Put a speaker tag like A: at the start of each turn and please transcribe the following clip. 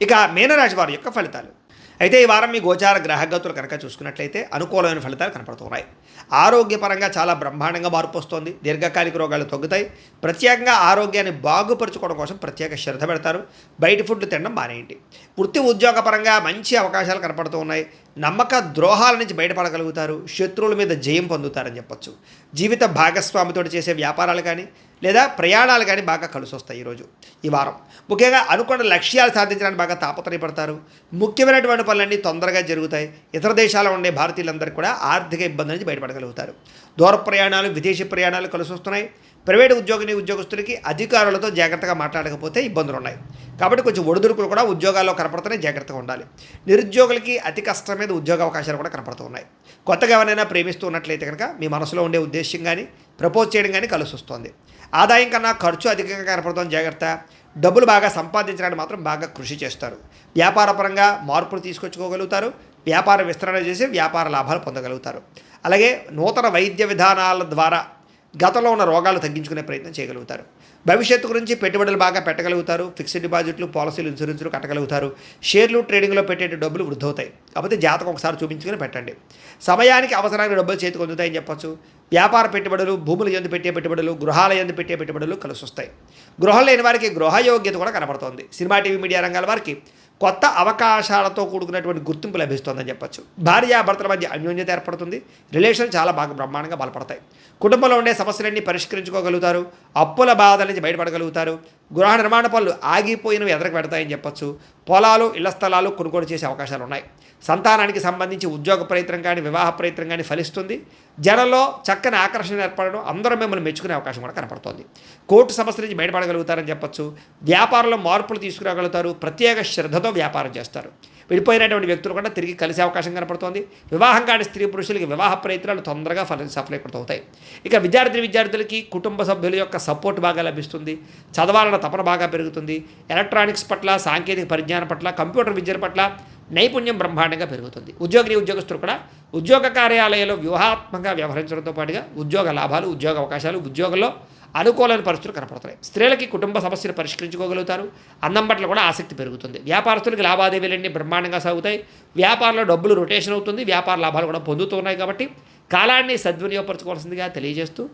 A: ఇక మీనరాశి వారి యొక్క ఫలితాలు. అయితే ఈ వారం మీ గోచార గ్రహగతులు కనుక చూసుకున్నట్లయితే అనుకూలమైన ఫలితాలు కనపడుతున్నాయి. ఆరోగ్యపరంగా చాలా బ్రహ్మాండంగా మార్పు వస్తుంది. దీర్ఘకాలిక రోగాలు తగ్గుతాయి. ప్రత్యేకంగా ఆరోగ్యాన్ని బాగుపరుచుకోవడం కోసం ప్రత్యేక శ్రద్ధ పెడతారు. బయట ఫుడ్ తినడం మానేయండి. వృత్తి ఉద్యోగపరంగా మంచి అవకాశాలు కనపడుతూ ఉన్నాయి. నమ్మక ద్రోహాల నుంచి బయటపడగలుగుతారు. శత్రువుల మీద జయం పొందుతారని చెప్పొచ్చు. జీవిత భాగస్వామితో చేసే వ్యాపారాలు కానీ లేదా ప్రయాణాలు కానీ బాగా కలిసి వస్తాయి ఈరోజు ఈ వారం. ముఖ్యంగా అనుకున్న లక్ష్యాలు సాధించడానికి బాగా తాపత్రయపడతారు. ముఖ్యమైనటువంటి పనులన్నీ తొందరగా జరుగుతాయి. ఇతర దేశాల్లో ఉండే భారతీయులందరూ కూడా ఆర్థిక ఇబ్బంది నుంచి బయటపడగలుగుతారు. దూర ప్రయాణాలు, విదేశీ ప్రయాణాలు కలిసి వస్తున్నాయి. ప్రైవేటు ఉద్యోగస్తులకి అధికారులతో జాగ్రత్తగా మాట్లాడకపోతే ఇబ్బందులు ఉన్నాయి. కాబట్టి కొంచెం ఒడిదుడుకులు కూడా ఉద్యోగాల్లో కనపడుతున్నాయి. జాగ్రత్తగా ఉండాలి. నిరుద్యోగులకి అతి కష్టం మీద ఉద్యోగ అవకాశాలు కూడా కనపడుతూ ఉన్నాయి. కొత్తగా ఎవరైనా ప్రేమిస్తూ ఉన్నట్లయితే కనుక మీ మనసులో ఉండే ఉద్దేశం కానీ ప్రపోజ్ చేయడం కానీ కలిసి వస్తుంది. ఆదాయం కన్నా ఖర్చు అధికంగా కనపడుతుంది. జాగ్రత్త. డబ్బులు బాగా సంపాదించడానికి మాత్రం బాగా కృషి చేస్తారు. వ్యాపారపరంగా మార్పులు తీసుకొచ్చుకోగలుగుతారు. వ్యాపార విస్తరణ చేసి వ్యాపార లాభాలు పొందగలుగుతారు. అలాగే నూతన వైద్య విధానాల ద్వారా గతంలో ఉన్న రోగాలు తగ్గించుకునే ప్రయత్నం చేయగలుగుతారు. భవిష్యత్తు గురించి పెట్టుబడులు బాగా పెట్టగలుగుతారు. ఫిక్స్డ్ డిపాజిట్లు, పాలసీలు, ఇన్సూరెన్స్లు కట్టగలుగుతారు. షేర్లు, ట్రేడింగ్లో పెట్టే డబ్బులు వృద్ధి అవుతాయి. కాకపోతే జాతకం ఒకసారి చూపించుకొని పెట్టండి. సమయానికి అవసరానికి డబ్బులు చేతికి అందుతాయని చెప్పొచ్చు. వ్యాపార పెట్టుబడులు, భూముల యందు పెట్టే పెట్టుబడులు, గృహాల యందు పెట్టే పెట్టుబడులు కలిసి వస్తాయి. గృహం లేని వారికి గృహయోగ్యత కూడా కనపడుతోంది. సినిమా, టీవీ, మీడియా రంగాల వారికి కొత్త అవకాశాలతో కూడుకున్నటువంటి గుర్తింపు లభిస్తుందని చెప్పొచ్చు. భార్యాభర్తల మధ్య అన్యోన్యత ఏర్పడుతుంది. రిలేషన్ చాలా బాగా బ్రహ్మాండంగా బలపడతాయి. కుటుంబంలో ఉండే సమస్యలన్నీ పరిష్కరించుకోగలుగుతారు. అప్పుల బాధల నుంచి బయటపడగలుగుతారు. గృహ నిర్మాణ పనులు ఆగిపోయినవి ఎదరకు పెడతాయని చెప్పొచ్చు. పొలాలు, ఇళ్ల స్థలాలు కొనుగోలు చేసే అవకాశాలు ఉన్నాయి. సంతానానికి సంబంధించి ఉద్యోగ ప్రయత్నం కానీ వివాహ ప్రయత్నం కానీ ఫలిస్తుంది. జనంలో చక్కని ఆకర్షణ ఏర్పడడం, అందరూ మిమ్మల్ని మెచ్చుకునే అవకాశం కూడా కనపడుతుంది. కోర్టు సమస్యల నుంచి బయటపడగలుగుతారని చెప్పొచ్చు. వ్యాపారంలో మార్పులు తీసుకురాగలుగుతారు. ప్రత్యేక శ్రద్ధతో వ్యాపారం చేస్తారు. విడిపోయినటువంటి వ్యక్తులు కూడా తిరిగి కలిసే అవకాశం కనపడుతోంది. వివాహం కాని స్త్రీ పురుషులకి వివాహ ప్రయత్నాలు తొందరగా సఫలీకృతమవుతాయి. ఇక విద్యార్థులకి కుటుంబ సభ్యుల యొక్క సపోర్ట్ బాగా లభిస్తుంది. చదవాలన్న తపన బాగా పెరుగుతుంది. ఎలక్ట్రానిక్స్ పట్ల, సాంకేతిక పరిజ్ఞానం పట్ల, కంప్యూటర్ విద్య పట్ల నైపుణ్యం బ్రహ్మాండంగా పెరుగుతుంది. ఉద్యోగస్తులు కూడా ఉద్యోగ కార్యాలయాల్లో వ్యూహాత్మకంగా వ్యవహరించడంతో పాటుగా ఉద్యోగ లాభాలు, ఉద్యోగ అవకాశాలు, ఉద్యోగంలో అనుకూలమైన పరిస్థితులు కనపడుతున్నాయి. స్త్రీలకి కుటుంబ సమస్యలు పరిష్కరించుకోగలుగుతారు. అన్నం పట్ల కూడా ఆసక్తి పెరుగుతుంది. వ్యాపారస్తులకి లావాదేవీలన్నీ బ్రహ్మాండంగా సాగుతాయి. వ్యాపారంలో డబ్బులు రొటేషన్ అవుతుంది. వ్యాపార లాభాలు కూడా పొందుతున్నాయి. కాబట్టి కాలాన్ని సద్వినియోగపరచుకోవాల్సిందిగా తెలియజేస్తూ